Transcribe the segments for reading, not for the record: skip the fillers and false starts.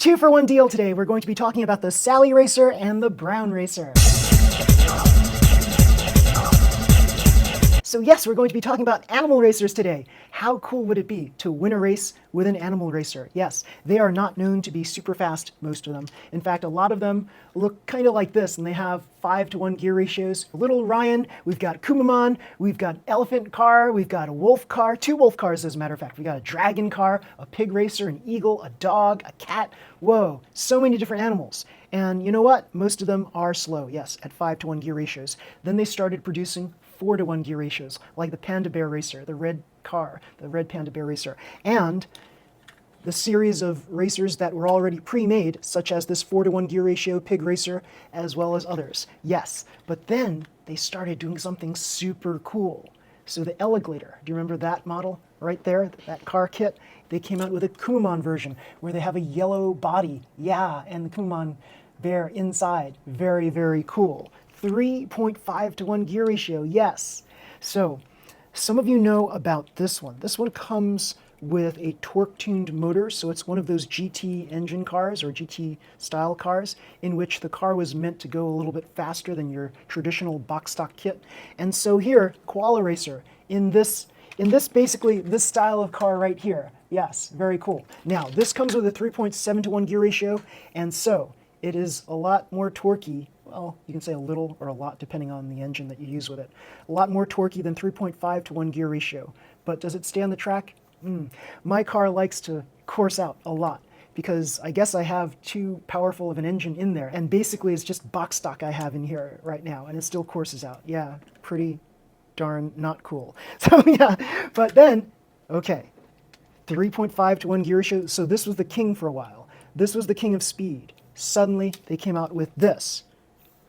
2-for-1 deal today. We're going to be talking about the Sally Racer and the Brown Racer. So yes, we're going to be talking about animal racers today. How cool would it be to win a race with an animal racer? Yes, they are not known to be super fast, most of them. In fact, a lot of them look kind of like this, and they have 5-to-1 gear ratios. Little Ryan, we've got Kumamon, we've got elephant car, we've got a wolf car, 2 wolf cars as a matter of fact. We've got a dragon car, a pig racer, an eagle, a dog, a cat. Whoa, so many different animals. And you know what? Most of them are slow, yes, at 5-to-1 gear ratios. Then they started producing 4-to-1 gear ratios, like the Panda Bear Racer, the red car, the red Panda Bear Racer, and the series of racers that were already pre-made, such as this 4-to-1 gear ratio pig racer, as well as others. Yes, but then they started doing something super cool. So the Elaglator, do you remember that model right there, that car kit? They came out with a Kumamon version where they have a yellow body, yeah, and the Kumamon bear inside. Very, very cool. 3.5-to-1 gear ratio, yes. So some of you know about this one. This one comes with a torque-tuned motor, so it's one of those GT engine cars or GT style cars in which the car was meant to go a little bit faster than your traditional box stock kit. And so here, Koala Racer, in this basically this style of car right here. Yes, very cool. Now, this comes with a 3.7-to-1 gear ratio, and so it is a lot more torquey. Well, you can say a little or a lot depending on the engine that you use with it. A lot more torquey than 3.5-to-1 gear ratio. But does it stay on the track? My car likes to course out a lot because I guess I have too powerful of an engine in there. And basically it's just box stock I have in here right now and it still courses out. Yeah, pretty darn not cool. So yeah, but then, okay, 3.5-to-1 gear ratio. So this was the king for a while. This was the king of speed. Suddenly they came out with this,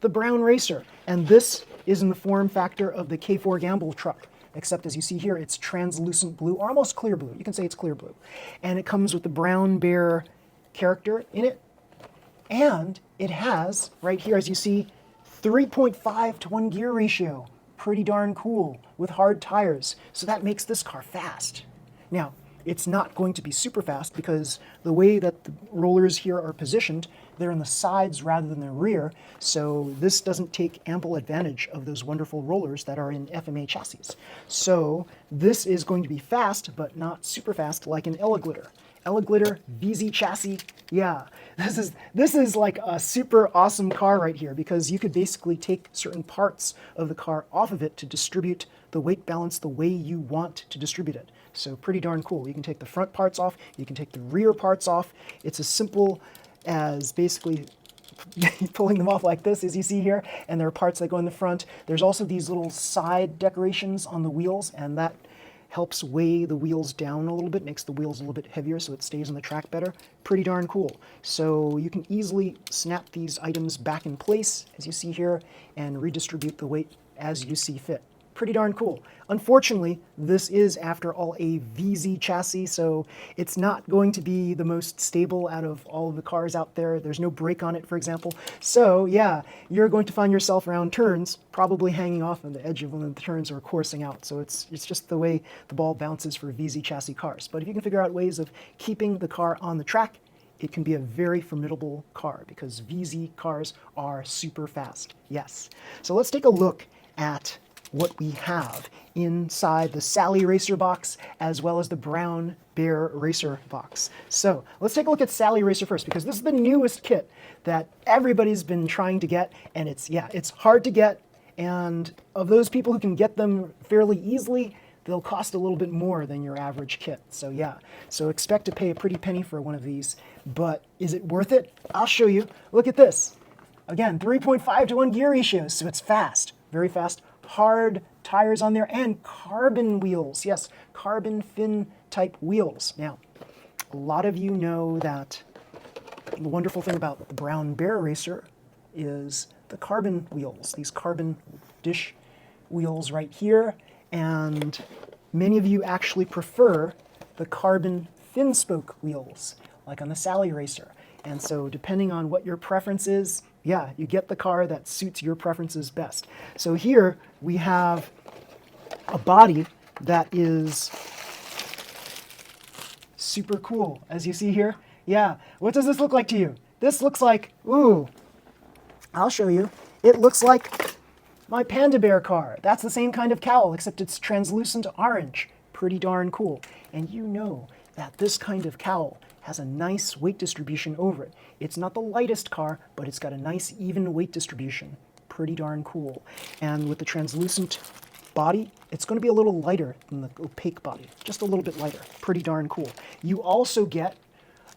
the Brown Racer. And this is in the form factor of the K4 Gamble truck, except as you see here, it's translucent blue, or almost clear blue. You can say it's clear blue. And it comes with the brown bear character in it. And it has, right here, as you see, 3.5-to-1 gear ratio. Pretty darn cool, with hard tires. So that makes this car fast. Now, it's not going to be super fast because the way that the rollers here are positioned, they're in the sides rather than the rear, so this doesn't take ample advantage of those wonderful rollers that are in FMA chassis. So this is going to be fast, but not super fast like an Elaglator. Elaglator VZ chassis, yeah, this is like a super awesome car right here because you could basically take certain parts of the car off of it to distribute the weight balance the way you want to distribute it. So pretty darn cool. You can take the front parts off, you can take the rear parts off. It's as simple as basically pulling them off like this, as you see here, and there are parts that go in the front. There's also these little side decorations on the wheels, and that helps weigh the wheels down a little bit, makes the wheels a little bit heavier so it stays on the track better. Pretty darn cool. So you can easily snap these items back in place, as you see here, and redistribute the weight as you see fit. Pretty darn cool. Unfortunately, this is, after all, a VZ chassis, so it's not going to be the most stable out of all of the cars out there. There's no brake on it, for example. So yeah, you're going to find yourself around turns, probably hanging off on the edge of one of the turns or coursing out. So it's just the way the ball bounces for VZ chassis cars. But if you can figure out ways of keeping the car on the track, it can be a very formidable car because VZ cars are super fast. Yes. So let's take a look at what we have inside the Sally Racer box as well as the Brown Bear Racer box. So let's take a look at Sally Racer first because this is the newest kit that everybody's been trying to get, and it's hard to get, and of those people who can get them fairly easily, they'll cost a little bit more than your average kit. So yeah, so expect to pay a pretty penny for one of these, but is it worth it? I'll show you. Look at this. Again, 3.5-to-1 gear ratios, so it's fast, very fast. Hard tires on there and carbon wheels. Yes, carbon fin type wheels. Now, a lot of you know that the wonderful thing about the Brown Bear Racer is the carbon wheels, these carbon dish wheels right here. And many of you actually prefer the carbon fin spoke wheels, like on the Sally Racer. And so depending on what your preference is, yeah, you get the car that suits your preferences best. So here we have a body that is super cool, as you see here. Yeah. What does this look like to you? This looks like, ooh, I'll show you. It looks like my Panda Bear car. That's the same kind of cowl, except it's translucent orange. Pretty darn cool. And you know that this kind of cowl has a nice weight distribution over it. It's not the lightest car, but it's got a nice even weight distribution. Pretty darn cool. And with the translucent body, it's going to be a little lighter than the opaque body. Just a little bit lighter. Pretty darn cool. You also get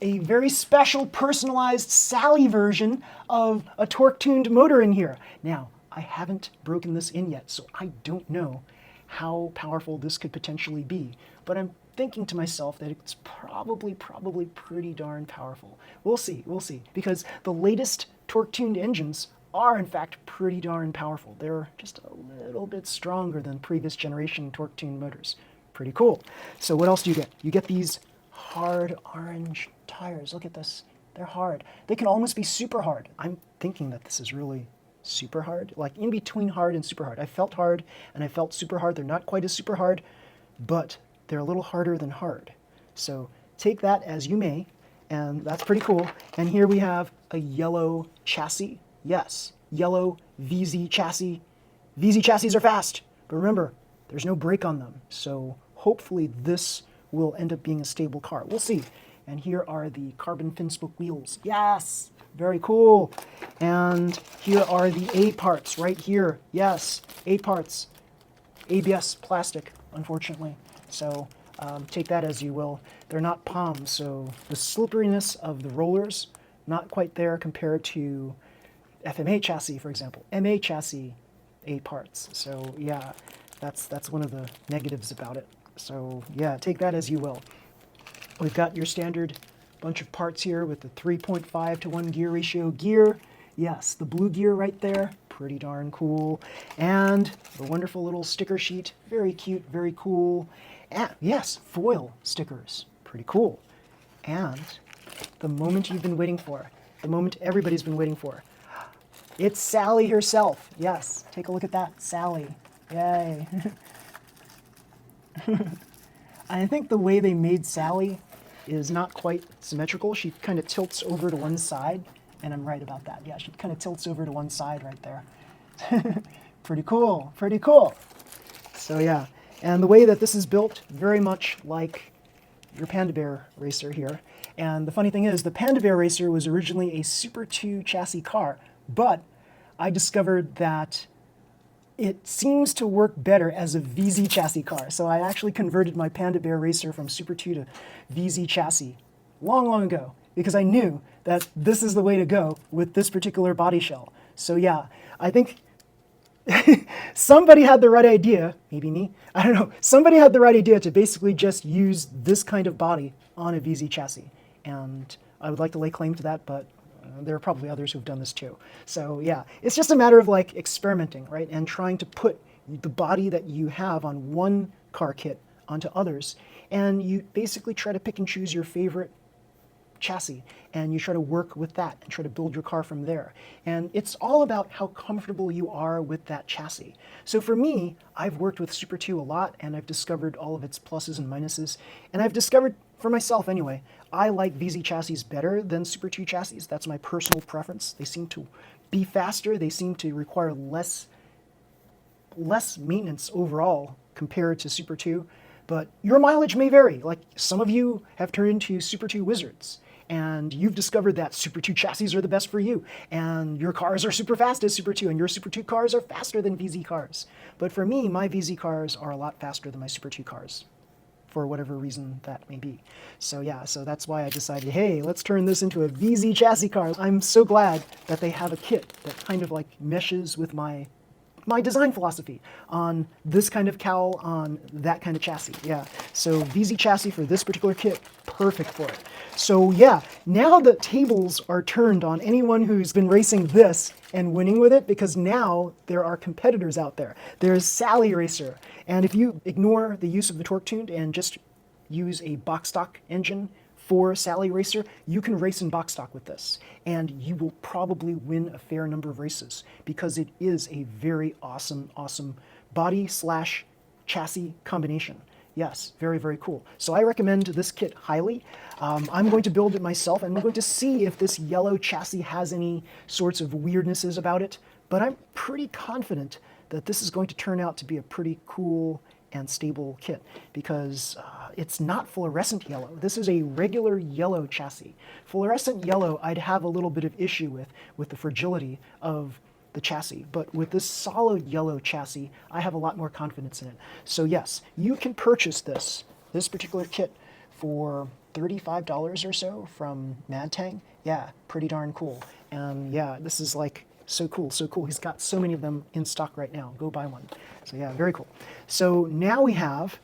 a very special personalized Sally version of a torque-tuned motor in here. Now, I haven't broken this in yet, so I don't know how powerful this could potentially be, but I'm thinking to myself that it's probably pretty darn powerful. We'll see, because the latest torque-tuned engines are in fact pretty darn powerful. They're just a little bit stronger than previous generation torque-tuned motors. Pretty cool. So what else do you get? You get these hard orange tires. Look at this. They're hard. They can almost be super hard. I'm thinking that this is really super hard, like in between hard and super hard. I felt hard and I felt super hard. They're not quite as super hard, but they're a little harder than hard. So take that as you may, and that's pretty cool. And here we have a yellow chassis. Yes, yellow VZ chassis. VZ chassis are fast, but remember, there's no brake on them. So hopefully this will end up being a stable car. We'll see. And here are the carbon fin spoke wheels. Yes, very cool. And here are the A parts right here. Yes, A parts. ABS plastic, unfortunately. So take that as you will. They're not palms, so the slipperiness of the rollers, not quite there compared to FMA chassis, for example. MA chassis, A parts. So yeah, that's one of the negatives about it. So yeah, take that as you will. We've got your standard bunch of parts here with the 3.5 to 1 gear ratio gear. Yes, the blue gear right there, pretty darn cool. And the wonderful little sticker sheet, very cute, very cool. And yes, foil stickers, pretty cool. And the moment you've been waiting for, the moment everybody's been waiting for, it's Sally herself. Yes, take a look at that, Sally. Yay. I think the way they made Sally is not quite symmetrical. She kind of tilts over to one side, and I'm right about that. Yeah, she kind of tilts over to one side right there. Pretty cool, pretty cool. So yeah, and the way that this is built, very much like your Panda Bear Racer here. And the funny thing is, the Panda Bear Racer was originally a Super 2 chassis car, but I discovered that it seems to work better as a VZ chassis car. So I actually converted my Panda Bear Racer from Super 2 to VZ chassis long ago, because I knew that this is the way to go with this particular body shell. So yeah, I think somebody had the right idea, maybe me, I don't know, somebody had the right idea to basically just use this kind of body on a VZ chassis. And I would like to lay claim to that, but there are probably others who've done this too. So yeah, it's just a matter of like experimenting, right? And trying to put the body that you have on one car kit onto others. And you basically try to pick and choose your favorite chassis, and you try to work with that and try to build your car from there. And it's all about how comfortable you are with that chassis. So for me, I've worked with Super 2 a lot, and I've discovered all of its pluses and minuses. And I've discovered, for myself anyway, I like VZ chassis better than Super 2 chassis. That's my personal preference. They seem to be faster. They seem to require less maintenance overall compared to Super 2. But your mileage may vary. Like some of you have turned into Super 2 wizards, and you've discovered that Super 2 chassis are the best for you, and your cars are super fast as Super 2, and your Super 2 cars are faster than VZ cars. But for me, my VZ cars are a lot faster than my Super 2 cars, for whatever reason that may be. So yeah, so that's why I decided, hey, let's turn this into a VZ chassis car. I'm so glad that they have a kit that kind of like meshes with my design philosophy on this kind of cowl, on that kind of chassis. Yeah, so VZ chassis for this particular kit, perfect for it. So yeah, now the tables are turned on anyone who's been racing this and winning with it, because now there are competitors out there. There's Sally Racer, and if you ignore the use of the torque tuned and just use a box stock engine for Sally Racer, you can race in box stock with this, and you will probably win a fair number of races, because it is a very awesome body slash chassis combination. Yes, very, very cool. So I recommend this kit highly. I'm going to build it myself, and I'm going to see if this yellow chassis has any sorts of weirdnesses about it, but I'm pretty confident that this is going to turn out to be a pretty cool and stable kit because it's not fluorescent yellow. This is a regular yellow chassis. Fluorescent yellow I'd have a little bit of issue with the fragility of the chassis, but with this solid yellow chassis, I have a lot more confidence in it. So yes, you can purchase this particular kit for $35 or so from Madtang. Yeah, pretty darn cool. And yeah, this is like so cool, so cool. He's got so many of them in stock right now. Go buy one. So yeah, very cool. So now we have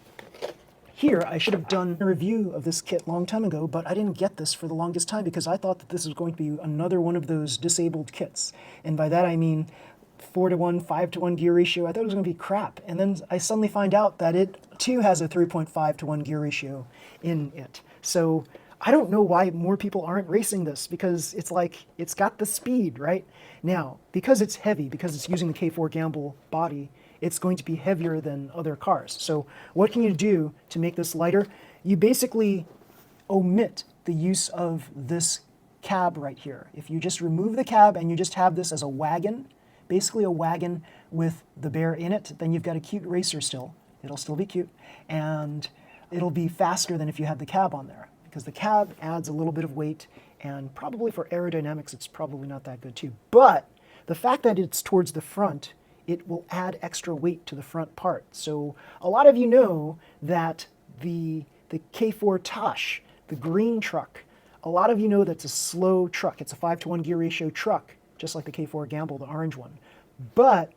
here, I should have done a review of this kit a long time ago, but I didn't get this for the longest time because I thought that this was going to be another one of those disabled kits. And by that I mean 4-to-1, 5-to-1 gear ratio. I thought it was going to be crap. And then I suddenly find out that it too has a 3.5-to-1 gear ratio in it. So I don't know why more people aren't racing this because it's like, it's got the speed, right? Now, because it's heavy, because it's using the K4 Gamble body, it's going to be heavier than other cars. So what can you do to make this lighter? You basically omit the use of this cab right here. If you just remove the cab and you just have this as a wagon, basically a wagon with the bear in it, then you've got a cute racer still. It'll still be cute. And it'll be faster than if you had the cab on there because the cab adds a little bit of weight and probably for aerodynamics, it's probably not that good too. But the fact that it's towards the front, it will add extra weight to the front part. So a lot of you know that the K4 Tosh, the green truck, a lot of you know that's a slow truck. It's a 5-to-1 gear ratio truck, just like the K4 Gamble, the orange one. But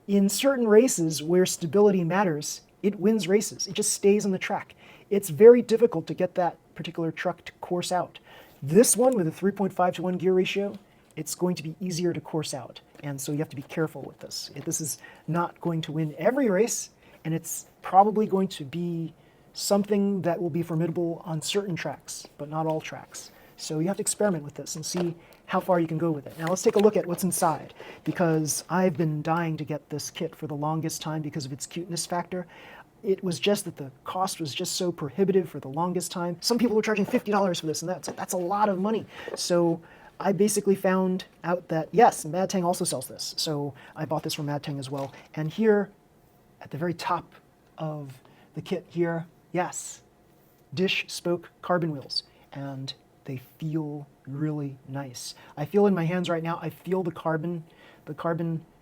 in certain races where stability matters, it wins races. It just stays on the track. It's very difficult to get that particular truck to course out. This one with a 3.5-to-1 gear ratio, it's going to be easier to course out. And so you have to be careful with this. This is not going to win every race, and it's probably going to be something that will be formidable on certain tracks, but not all tracks. So you have to experiment with this and see how far you can go with it. Now let's take a look at what's inside, because I've been dying to get this kit for the longest time because of its cuteness factor. It was just that the cost was just so prohibitive for the longest time. Some people were charging $50 for this, and that's a lot of money. So I basically found out that, yes, Madtang also sells this. So I bought this from Madtang as well. And here, at the very top of the kit here, yes, dish spoke carbon wheels. And they feel really nice. I feel in my hands right now, I feel the carbon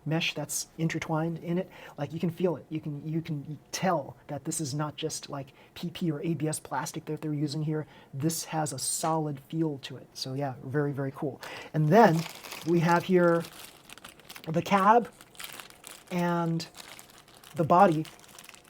mesh that's intertwined in it. Like you can feel it. You can tell that this is not just like PP or ABS plastic that they're using here. This has a solid feel to it. So yeah, very, very cool. And then we have here the cab and the body,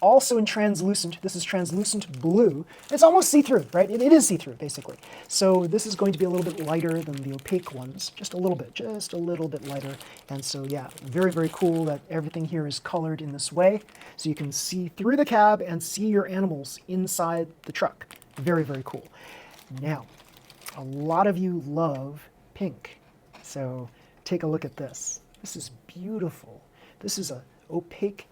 also in translucent. This is translucent blue. It's almost see-through, right? It is see-through, basically. So this is going to be a little bit lighter than the opaque ones, just a little bit lighter. And so yeah, very, very cool that everything here is colored in this way. So you can see through the cab and see your animals inside the truck. Very, very cool. Now, a lot of you love pink. So take a look at this. This is beautiful. This is an opaque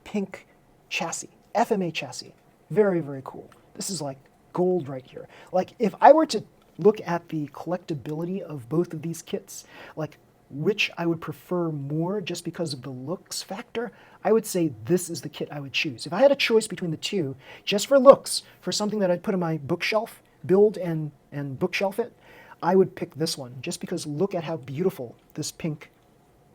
pink chassis, FMA chassis. Very, very cool. This is like gold right here. Like if I were to look at the collectability of both of these kits, like which I would prefer more just because of the looks factor, I would say this is the kit I would choose. If I had a choice between the two, just for looks, for something that I'd put on my bookshelf, build and bookshelf it, I would pick this one just because look at how beautiful this pink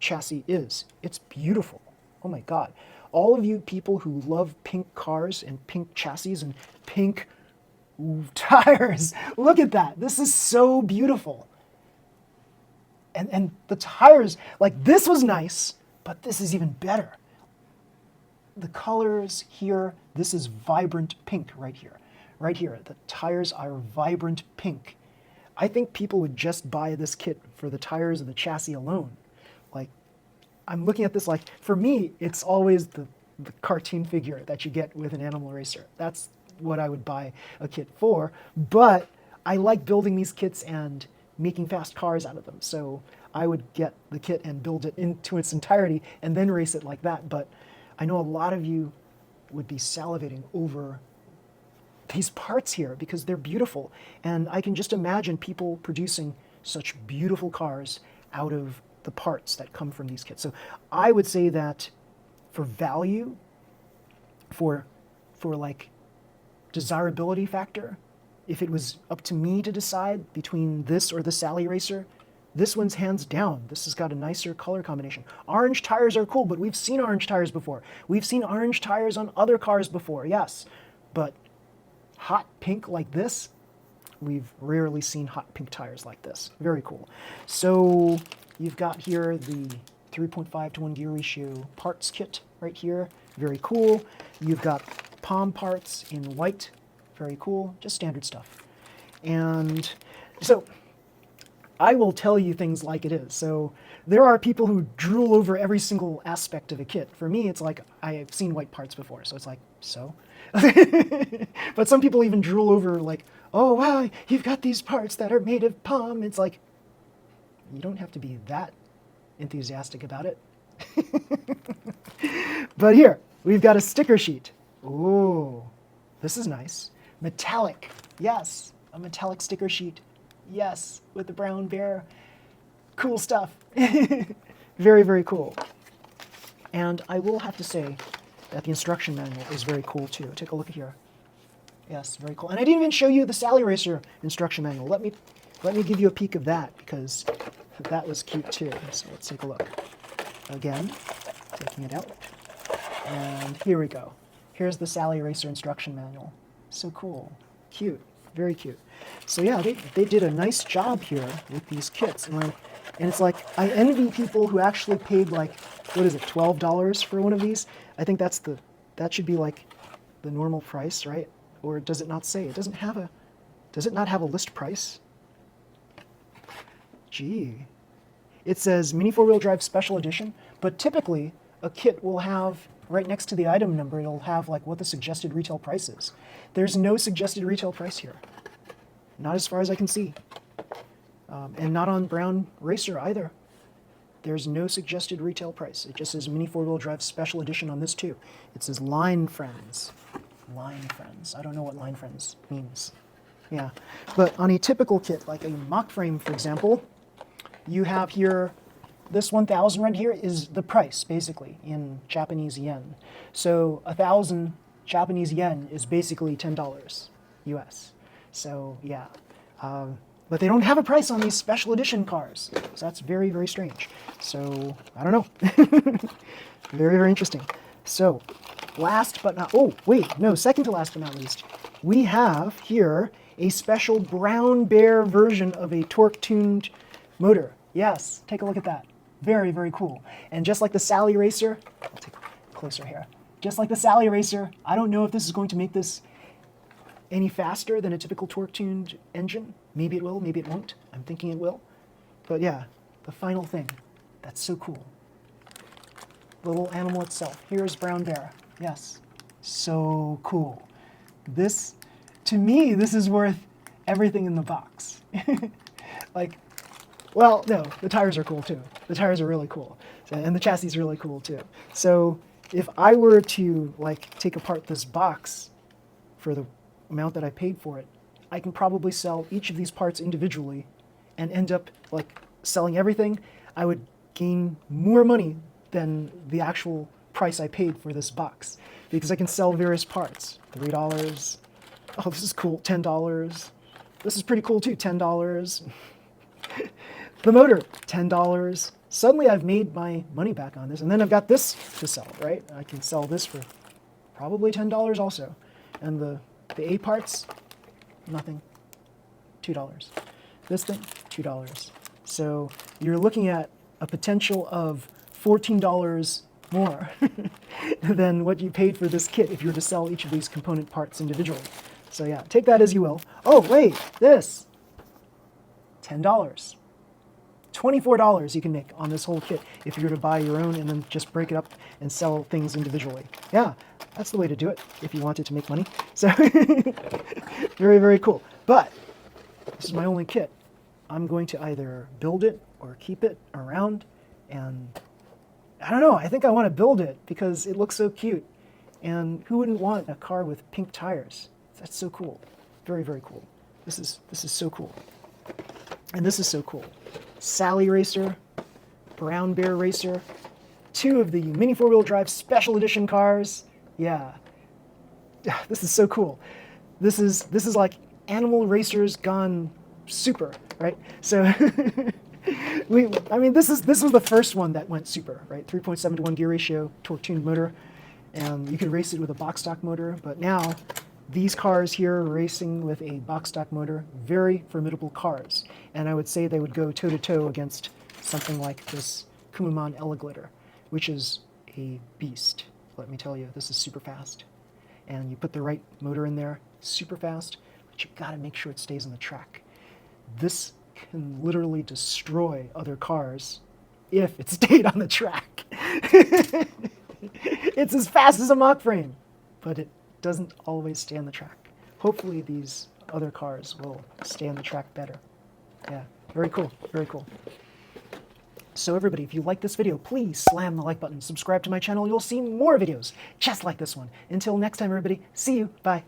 chassis is. It's beautiful. Oh my God. All of you people who love pink cars and pink chassis and pink tires, look at that. This is so beautiful. And the tires, like this was nice, but this is even better. The colors here, this is vibrant pink right here. Right here, the tires are vibrant pink. I think people would just buy this kit for the tires and the chassis alone. Like, I'm looking at this like, for me, it's always the cartoon figure that you get with an Animal Racer. That's what I would buy a kit for, but I like building these kits and making fast cars out of them. So I would get the kit and build it into its entirety and then race it like that. But I know a lot of you would be salivating over these parts here because they're beautiful. And I can just imagine people producing such beautiful cars out of the parts that come from these kits. So I would say that for value, for like desirability factor, if it was up to me to decide between this or the Sally Racer, this one's hands down. This has got a nicer color combination. Orange tires are cool, but we've seen orange tires before. We've seen orange tires on other cars before, yes. But hot pink like this, we've rarely seen hot pink tires like this. Very cool. So you've got here the 3.5 to 1 gear ratio parts kit right here. Very cool. You've got palm parts in white. Very cool. Just standard stuff. And so I will tell you things like it is. So there are people who drool over every single aspect of a kit. For me, it's like I've seen white parts before, so it's like, so? But some people even drool over like, oh wow, you've got these parts that are made of palm. It's like, you don't have to be that enthusiastic about it. But here, we've got a sticker sheet. Ooh, this is nice. Metallic, yes, a metallic sticker sheet. Yes, with the brown bear. Cool stuff. Very, very cool. And I will have to say that the instruction manual is very cool too. Take a look here. Yes, very cool. And I didn't even show you the Sally Racer instruction manual. Let me give you a peek of that because that was cute too. So let's take a look. Again, taking it out. And here we go. Here's the Sally Racer instruction manual. So cool. Cute. Very cute. So yeah, they did a nice job here with these kits. And it's like, I envy people who actually paid like, what is it, $12 for one of these? I think that should be like the normal price, right? Or does it not say? Does it not have a list price? Gee. It says Mini 4-Wheel Drive Special Edition, but typically a kit will have, right next to the item number, it'll have like what the suggested retail price is. There's no suggested retail price here. Not as far as I can see. And not on Brown Racer either. There's no suggested retail price. It just says Mini 4-Wheel Drive Special Edition on this too. It says Line Friends. Line Friends. I don't know what Line Friends means. Yeah. But on a typical kit, like a mock frame, for example, you have here, this 1,000 right here is the price, basically, in Japanese yen. So 1,000 Japanese yen is basically $10 US. So yeah. But they don't have a price on these special edition cars. So that's very, very strange. So I don't know. Very, very interesting. So last but not, oh wait, no, second to last but not least, we have here a special Brown Bear version of a torque-tuned motor. Yes, take a look at that. Very, very cool. And just like the Sally Racer, I'll take a closer here. Just like the Sally Racer, I don't know if this is going to make this any faster than a typical torque-tuned engine. Maybe it will, maybe it won't. I'm thinking it will. But yeah, the final thing. That's so cool. The little animal itself. Here's Brown Bear. Yes. So cool. This, to me, this is worth everything in the box. Like, well, no, the tires are cool too. The tires are really cool. And the chassis is really cool too. So if I were to like take apart this box for the amount that I paid for it, I can probably sell each of these parts individually and end up like selling everything. I would gain more money than the actual price I paid for this box because I can sell various parts. $3. Oh, this is cool. $10. This is pretty cool too. $10. The motor, $10. Suddenly I've made my money back on this. And then I've got this to sell, right? I can sell this for probably $10 also. And the A parts, nothing, $2. This thing, $2. So you're looking at a potential of $14 more than what you paid for this kit if you were to sell each of these component parts individually. So yeah, take that as you will. Oh, wait, this, $10. $24 you can make on this whole kit if you were to buy your own and then just break it up and sell things individually. Yeah, that's the way to do it if you wanted to make money. So very, very cool. But this is my only kit. I'm going to either build it or keep it around, and I don't know, I think I want to build it because it looks so cute And who wouldn't want a car with pink tires? That's so cool. Very, very cool. This is so cool. And this is so cool. Sally Racer, Brown Bear Racer, 2 of the Mini 4-wheel drive special edition cars. Yeah. This is so cool. This is like Animal Racers gone super, right? So this was the first one that went super, right? 3.7 to 1 gear ratio, torque tuned motor, and you could race it with a box stock motor. But now these cars here are racing with a box stock motor, very formidable cars, and I would say they would go toe to toe against something like this Kumamon Eleglitter, which is a beast. Let me tell you, this is super fast, and you put the right motor in there, super fast, but you gotta make sure it stays on the track. This can literally destroy other cars if it stayed on the track. It's as fast as a mock frame, but it doesn't always stay on the track. Hopefully these other cars will stay on the track better. Yeah, very cool, very cool. So everybody, if you like this video, please slam the like button, subscribe to my channel, you'll see more videos just like this one. Until next time everybody, see you, bye.